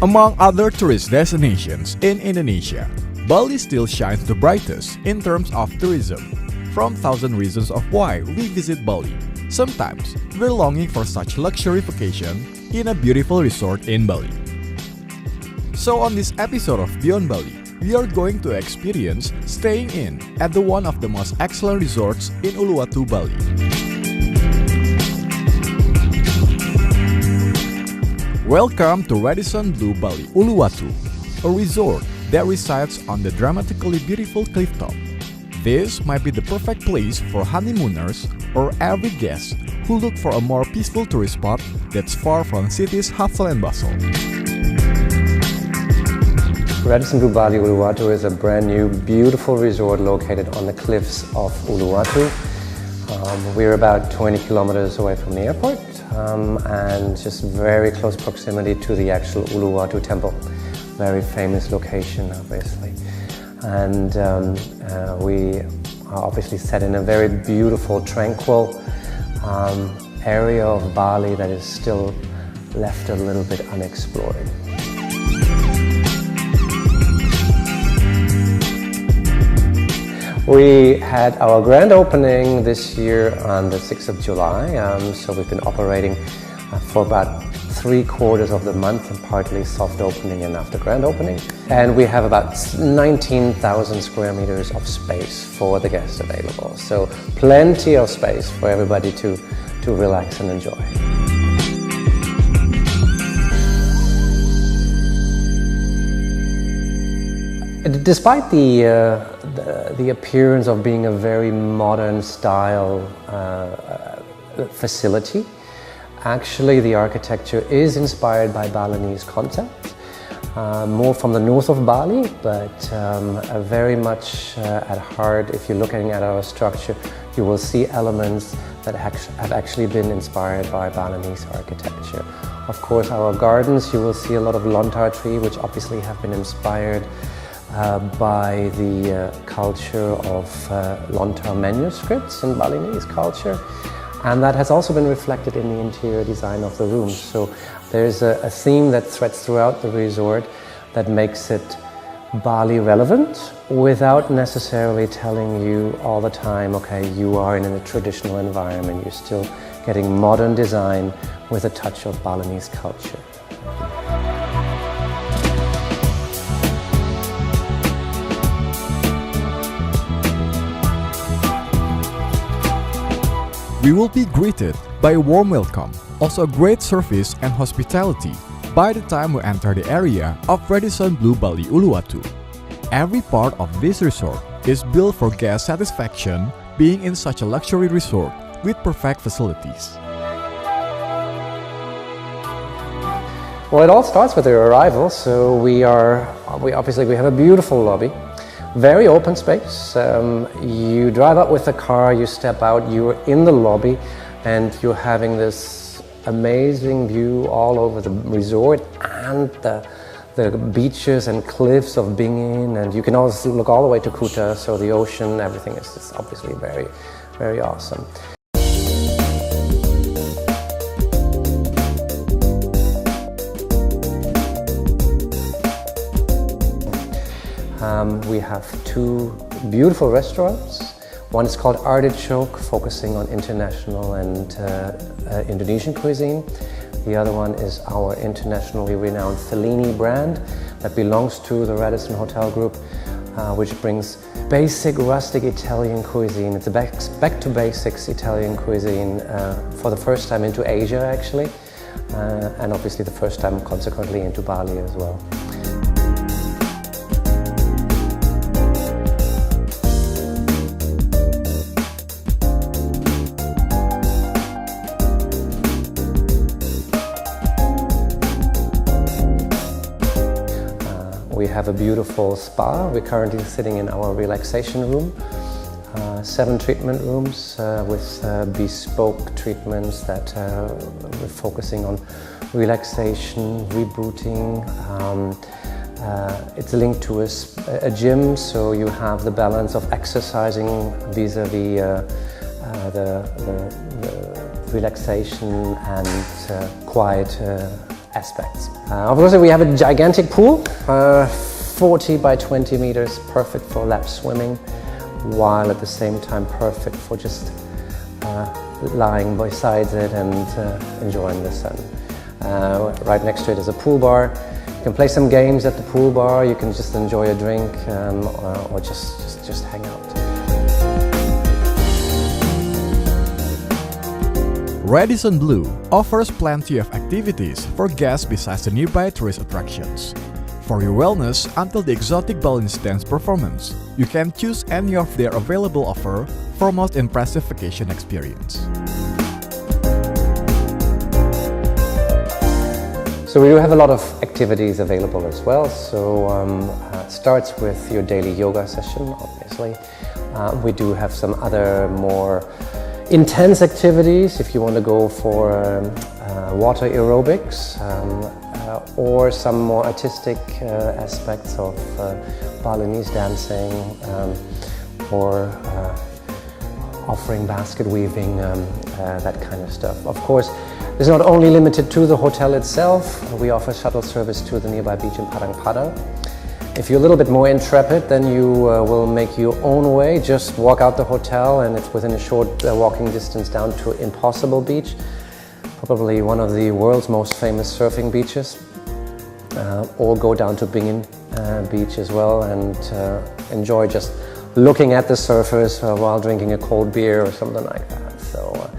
Among other tourist destinations in Indonesia, Bali still shines the brightest in terms of tourism. From thousand reasons of why we visit Bali, sometimes we're longing for such luxury vacation in a beautiful resort in Bali. So on this episode of Beyond Bali, we are going to experience staying in at one of the most excellent resorts in Uluwatu, Bali. Welcome to Radisson Blue Bali Uluwatu, a resort that resides on the dramatically beautiful cliff top. This might be the perfect place for honeymooners or every guest who look for a more peaceful tourist spot that's far from city's hustle and bustle. Radisson Blue Bali Uluwatu is a brand new, beautiful resort located on the cliffs of Uluwatu. We're about 20 kilometers away from the airport and just very close proximity to the actual Uluwatu temple. Very famous location, obviously. And we are obviously set in a very beautiful, tranquil area of Bali that is still left a little bit unexplored. We had our grand opening this year on the 6th of July, so we've been operating for about 3/4 of the month and partly soft opening and after grand opening. And we have about 19,000 square meters of space for the guests available. So plenty of space for everybody to relax and enjoy. Despite the appearance of being a very modern style facility, actually the architecture is inspired by Balinese concept, more from the north of Bali, but very much at heart. If you're looking at our structure, you will see elements that have actually been inspired by Balinese architecture. Of course, our gardens, you will see a lot of lontar tree, which obviously have been inspired by the culture of lontar manuscripts in Balinese culture, and that has also been reflected in the interior design of the rooms. So there's a theme that threads throughout the resort that makes it Bali relevant without necessarily telling you all the time, okay, you are in a traditional environment, you're still getting modern design with a touch of Balinese culture. We will be greeted by a warm welcome, also great service and hospitality by the time we enter the area of Radisson Blue Bali Uluwatu. Every part of this resort is built for guest satisfaction, being in such a luxury resort with perfect facilities. Well, it all starts with your arrival. So we have a beautiful lobby. Very open space. You drive up with the car, you step out, you're in the lobby, and you're having this amazing view all over the resort and the beaches and cliffs of Bingin, and you can also look all the way to Kuta, so the ocean, everything is just obviously very, very awesome. We have two beautiful restaurants. One is called Artichoke, focusing on international and Indonesian cuisine. The other one is our internationally renowned Fellini brand that belongs to the Radisson Hotel Group, which brings basic rustic Italian cuisine. It's a back to basics Italian cuisine for the first time into Asia, actually, and obviously the first time consequently into Bali as well. We have a beautiful spa. We're currently sitting in our relaxation room. 7 treatment rooms with bespoke treatments that we're focusing on relaxation, rebooting. It's linked to a gym, so you have the balance of exercising vis-a-vis the relaxation and quiet aspects. Of course, we have a gigantic pool, 40 by 20 meters, perfect for lap swimming, while at the same time perfect for just lying beside it and enjoying the sun. Right next to it is a pool bar. You can play some games at the pool bar, you can just enjoy a drink or just hang out. Radisson Blu offers plenty of activities for guests besides the nearby tourist attractions. For your wellness until the exotic Balinese dance performance, you can choose any of their available offer for most impressive vacation experience. So we do have a lot of activities available as well. So it starts with your daily yoga session, obviously. We do have some other more intense activities if you want to go for water aerobics or some more artistic aspects of Balinese dancing or offering basket weaving, that kind of stuff. Of course, it's not only limited to the hotel itself. We offer shuttle service to the nearby beach in Padang Padang. If you're a little bit more intrepid, then you will make your own way. Just walk out the hotel and it's within a short walking distance down to Impossible Beach, probably one of the world's most famous surfing beaches. Or go down to Bingin Beach as well and enjoy just looking at the surfers while drinking a cold beer or something like that. So,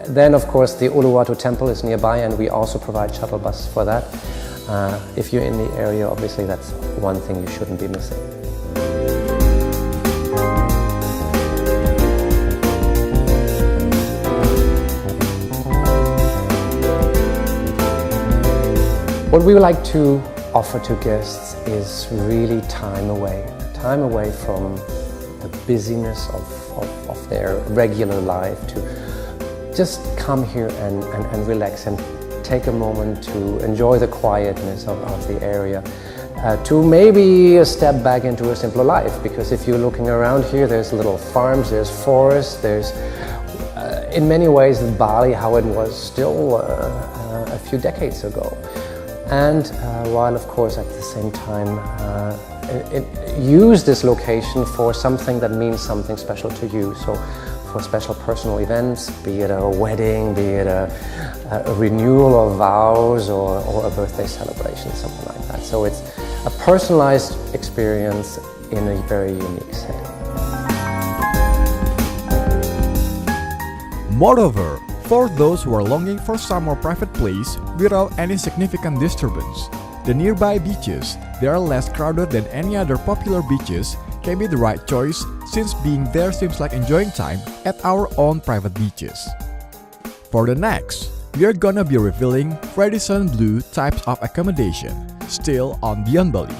then of course the Uluwatu temple is nearby and we also provide shuttle buses for that. If you're in the area, obviously that's one thing you shouldn't be missing. What we would like to offer to guests is really time away from the busyness of their regular life, to just come here and relax and take a moment to enjoy the quietness of the area, to maybe step back into a simpler life, because if you're looking around here, there's little farms, there's forests, there's in many ways Bali how it was still a few decades ago. And while of course at the same time use this location for something that means something special to you. So for special personal events, be it a wedding, be it a renewal of vows or a birthday celebration, something like that. So it's a personalized experience in a very unique setting. Moreover, for those who are longing for some more private place without any significant disturbance, the nearby beaches, they are less crowded than any other popular beaches, can be the right choice, since being there seems like enjoying time at our own private beaches. For the next, we are gonna be revealing Radisson Blu types of accommodation, still on Beyond Bali.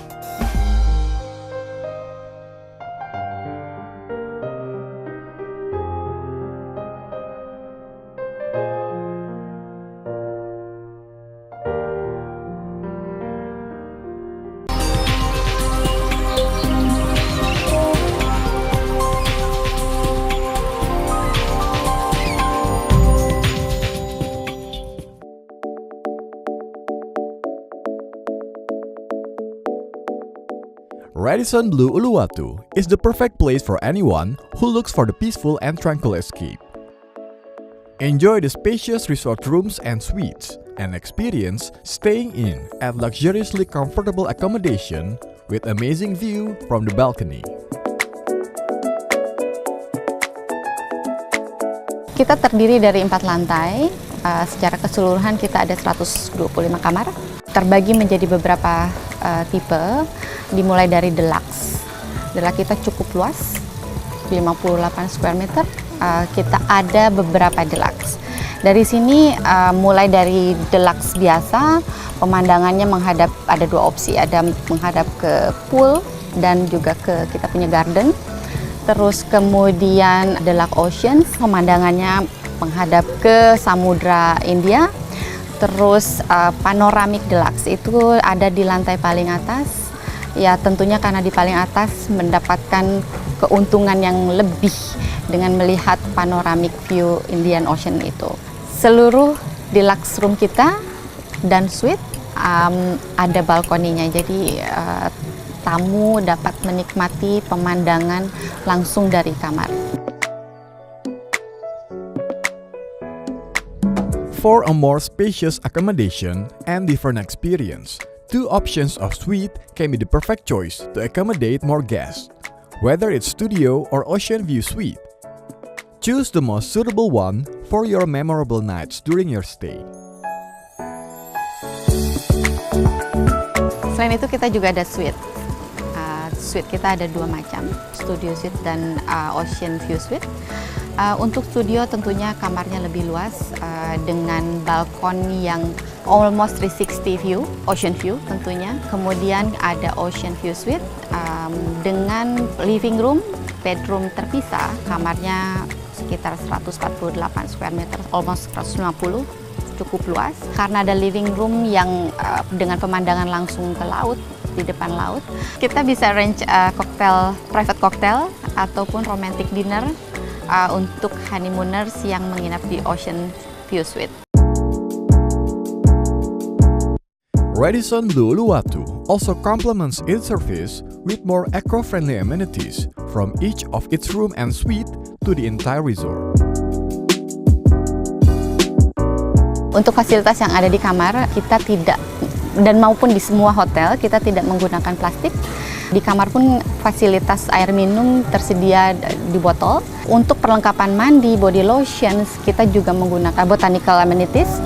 Radisson Blu Uluwatu is the perfect place for anyone who looks for the peaceful and tranquil escape. Enjoy the spacious resort rooms and suites, and experience staying in at luxuriously comfortable accommodation with amazing view from the balcony. Kita terdiri dari 4 lantai, secara keseluruhan kita ada 125 kamar, terbagi menjadi beberapa tipe, dimulai dari deluxe. Deluxe kita cukup luas, 58 square meter, kita ada beberapa deluxe. Dari sini mulai dari deluxe biasa, pemandangannya menghadap, ada 2 opsi, ada menghadap ke pool dan juga ke kita punya garden. Terus kemudian Deluxe Ocean, pemandangannya menghadap ke Samudra India. Terus Panoramic Deluxe itu ada di lantai paling atas. Ya tentunya karena di paling atas mendapatkan keuntungan yang lebih dengan melihat panoramic view Indian Ocean itu. Seluruh deluxe room kita dan suite ada balkoninya, jadi tamu dapat menikmati pemandangan langsung dari kamar. For a more spacious accommodation and different experience, 2 options of suite can be the perfect choice to accommodate more guests, whether it's studio or ocean view suite. Choose the most suitable one for your memorable nights during your stay. Selain itu kita juga ada suite. Suite kita ada 2 macam, studio suite dan ocean view suite. Untuk studio tentunya kamarnya lebih luas dengan balkon yang almost 360 view, ocean view tentunya. Kemudian ada ocean view suite dengan living room, bedroom terpisah, kamarnya sekitar 148 square meter, almost 150, cukup luas. Karena ada living room yang dengan pemandangan langsung ke laut, di depan laut, kita bisa arrange private cocktail ataupun romantic dinner untuk honeymooners yang menginap di ocean view suite. Radisson Blue Uluwatu also complements its service with more eco-friendly amenities from each of its room and suite to the entire resort. Untuk fasilitas yang ada di kamar, kita tidak, dan maupun di semua hotel, kita tidak menggunakan plastik. Di kamar pun fasilitas air minum tersedia di botol. Untuk perlengkapan mandi, body lotions, kita juga menggunakan botanical amenities.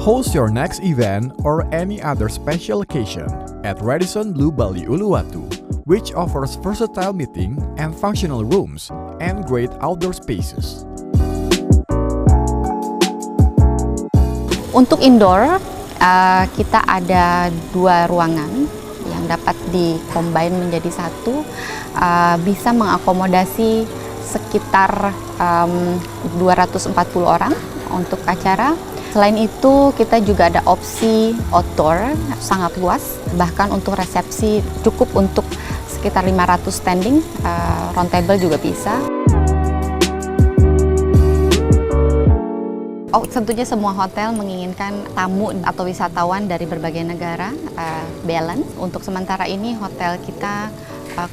Host your next event or any other special occasion at Radisson Blue Bali Uluwatu, which offers versatile meeting and functional rooms and great outdoor spaces. Untuk indoor, kita ada 2 ruangan yang dapat di-combine menjadi satu, bisa mengakomodasi sekitar 240 orang untuk acara. Selain itu, kita juga ada opsi outdoor, sangat luas, bahkan untuk resepsi cukup untuk sekitar 500 standing, round table juga bisa. Tentunya semua hotel menginginkan tamu atau wisatawan dari berbagai negara balance. Untuk sementara ini hotel kita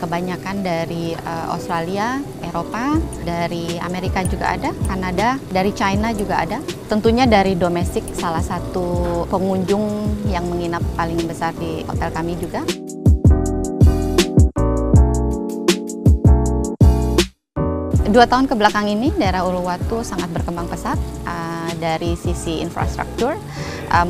kebanyakan dari Australia, Eropa, dari Amerika juga ada, Kanada, dari China juga ada. Tentunya dari domestik, salah satu pengunjung yang menginap paling besar di hotel kami juga. Dua tahun ke belakang ini, daerah Uluwatu sangat berkembang pesat dari sisi infrastruktur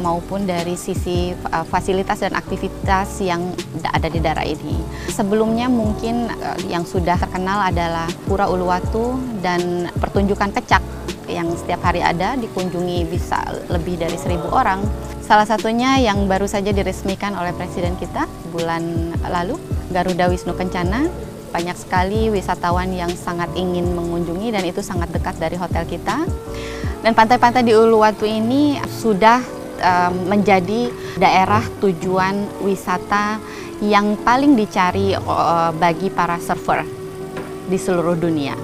maupun dari sisi fasilitas dan aktivitas yang ada di daerah ini. Sebelumnya mungkin yang sudah terkenal adalah Pura Uluwatu dan pertunjukan kecak yang setiap hari ada, dikunjungi bisa lebih dari 1.000 orang. Salah satunya yang baru saja diresmikan oleh Presiden kita bulan lalu, Garuda Wisnu Kencana. Banyak sekali wisatawan yang sangat ingin mengunjungi dan itu sangat dekat dari hotel kita. Dan pantai-pantai di Uluwatu ini sudah menjadi daerah tujuan wisata yang paling dicari bagi para surfer di seluruh dunia.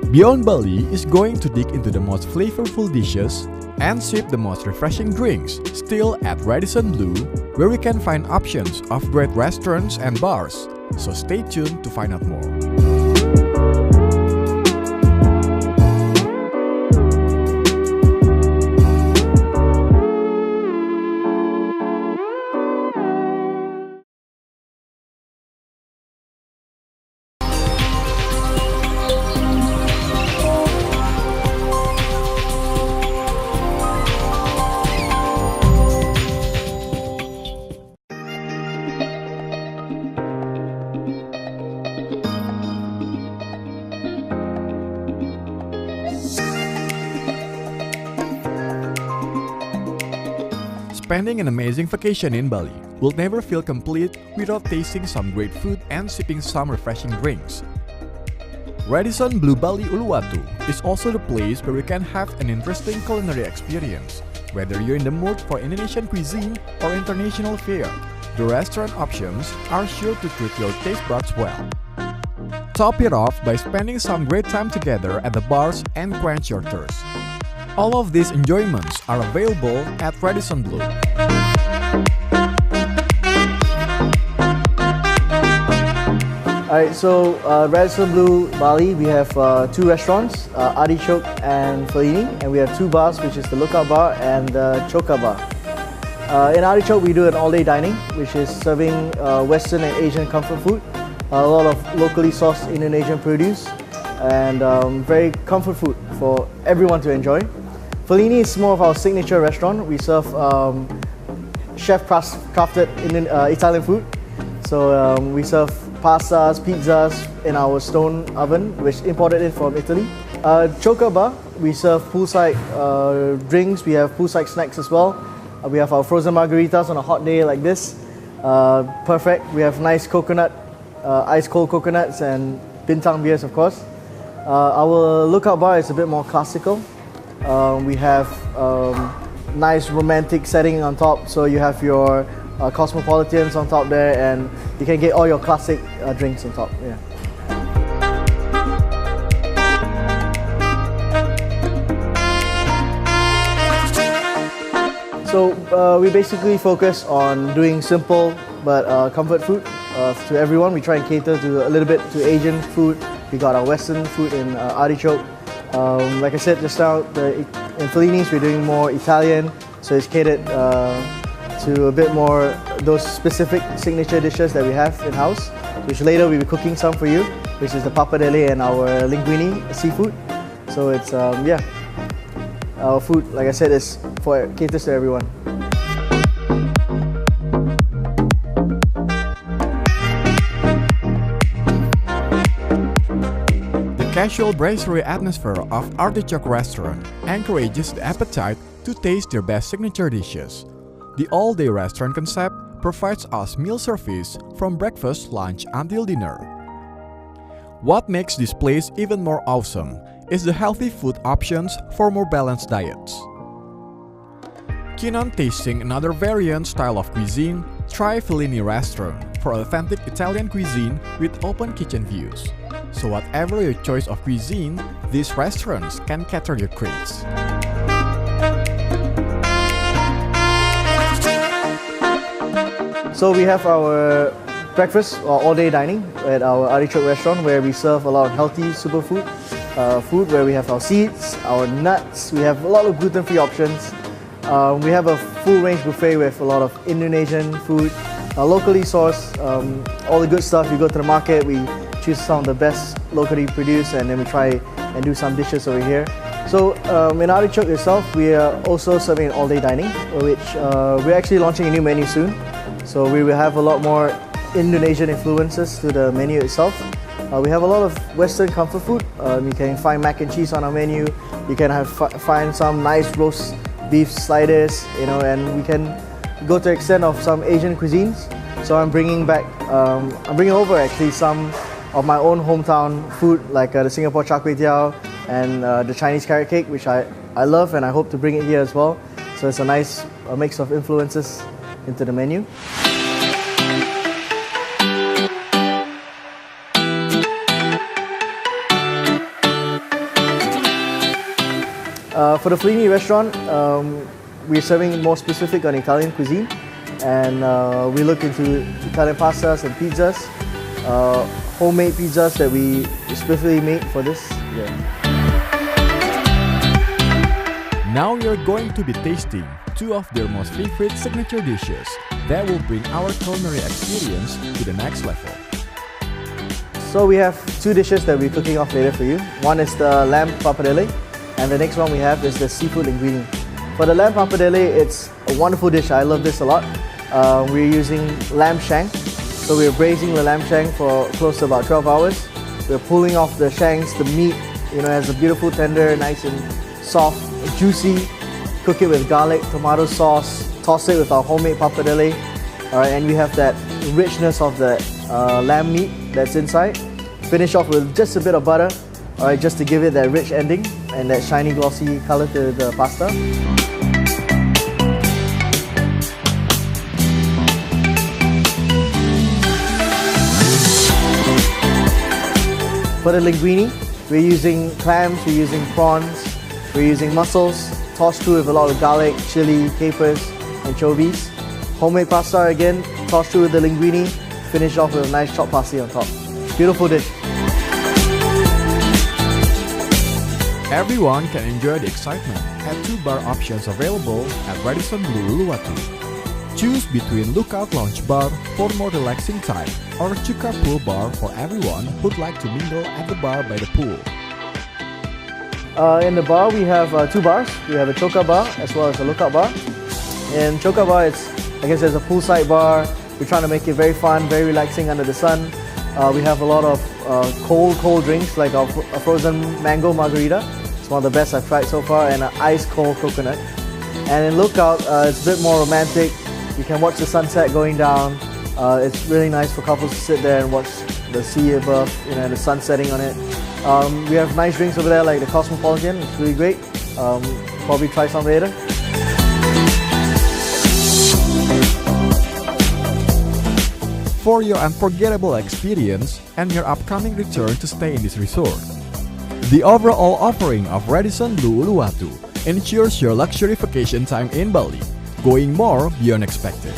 Beyond Bali is going to dig into the most flavorful dishes and sip the most refreshing drinks, still at Radisson Blue, where we can find options of great restaurants and bars. So stay tuned to find out more. Spending an amazing vacation in Bali will never feel complete without tasting some great food and sipping some refreshing drinks. Radisson Blue Bali Uluwatu is also the place where you can have an interesting culinary experience. Whether you're in the mood for Indonesian cuisine or international fare, the restaurant options are sure to treat your taste buds well. Top it off by spending some great time together at the bars and quench your thirst. All of these enjoyments are available at Radisson Blu. Alright, so Radisson Blu Bali, we have two restaurants, Artichoke and Fellini, and we have two bars, which is the Lookout Bar and the Choka Bar. In Artichoke, we do an all-day dining, which is serving Western and Asian comfort food, a lot of locally sourced Indonesian produce, and very comfort food for everyone to enjoy. Fellini is more of our signature restaurant. We serve chef-crafted Italian food. So we serve pastas, pizzas in our stone oven, which imported in from Italy. Choka Bar, we serve poolside drinks, we have poolside snacks as well. We have our frozen margaritas on a hot day like this. Perfect. We have nice coconut, ice cold coconuts and bintang beers, of course. Our Lookout Bar is a bit more classical. We have nice romantic setting on top, so you have your cosmopolitans on top there, and you can get all your classic drinks on top. Yeah. So we basically focus on doing simple but comfort food to everyone. We try and cater to a little bit to Asian food. We got our Western food in Artichoke. Like I said just now, in Fellini's we're doing more Italian, so it's catered to a bit more those specific signature dishes that we have in-house, which later we'll be cooking some for you, which is the pappardelle and our linguine seafood. So it's, yeah, our food, like I said, is for caters to everyone. The casual brasserie atmosphere of Artichoke Restaurant encourages the appetite to taste their best signature dishes. The all-day restaurant concept provides us meal service from breakfast, lunch until dinner. What makes this place even more awesome is the healthy food options for more balanced diets. Keen on tasting another variant style of cuisine? Try Fellini Restaurant for authentic Italian cuisine with open kitchen views. So whatever your choice of cuisine, these restaurants can cater your craves. So we have our breakfast or all-day dining at our Artichoke restaurant, where we serve a lot of healthy superfood food, where we have our seeds, our nuts. We have a lot of gluten-free options. We have a full range buffet with a lot of Indonesian food, locally sourced, all the good stuff. We go to the market, we choose some of the best locally produced, and then we try and do some dishes over here. So in Artichoke itself, we are also serving all-day dining, which we're actually launching a new menu soon. So we will have a lot more Indonesian influences to the menu itself. We have a lot of Western comfort food. You can find mac and cheese on our menu. You can find some nice roast beef sliders, you know, and we can go to the extent of some Asian cuisines. So I'm bringing over actually some of my own hometown food, like the Singapore char kway teow and the Chinese carrot cake, which I love, and I hope to bring it here as well. So it's a nice mix of influences into the menu. For the Fellini restaurant, we're serving more specific on Italian cuisine, and we look into Italian pastas and pizzas, homemade pizzas that we specifically made for this. Yeah. Now you're going to be tasting two of their most favorite signature dishes that will bring our culinary experience to the next level. So we have two dishes that we're cooking off later for you. One is the lamb pappardelle, and the next one we have is the seafood linguine. For the lamb pappardelle, it's a wonderful dish. I love this a lot. We're using lamb shank. So we're braising the lamb shank for close to about 12 hours. We're pulling off the shanks, the meat, you know, has a beautiful tender, nice and soft, juicy. Cook it with garlic, tomato sauce, toss it with our homemade pappardelle. Alright, and we have that richness of the lamb meat that's inside. Finish off with just a bit of butter, alright, just to give it that rich ending and that shiny glossy color to the pasta. For the linguine, we're using clams, we're using prawns, we're using mussels, tossed through with a lot of garlic, chili, capers, anchovies. Homemade pasta again, tossed through with the linguine, finished off with a nice chopped parsley on top. Beautiful dish. Everyone can enjoy the excitement at 2 bar options available at Radisson Blue Uluwatu. Choose between Lookout Lounge Bar for more relaxing time or Chuka Pool Bar for everyone who'd like to mingle at the bar by the pool. In the bar, we have 2 bars. We have a Choka bar as well as a Lookout bar. In Choka bar, I guess there's a poolside bar. We're trying to make it very fun, very relaxing under the sun. We have a lot of cold drinks like a frozen mango margarita. It's one of the best I've tried so far, and an ice cold coconut. And in Lookout, it's a bit more romantic. You can watch the sunset going down. It's really nice for couples to sit there and watch the sea above, and the sun setting on it. We have nice drinks over there like the Cosmopolitan. It's really great. Probably try some later. For your unforgettable experience and your upcoming return to stay in this resort, the overall offering of Radisson Blue Uluwatu ensures your luxury vacation time in Bali, going more beyond expected.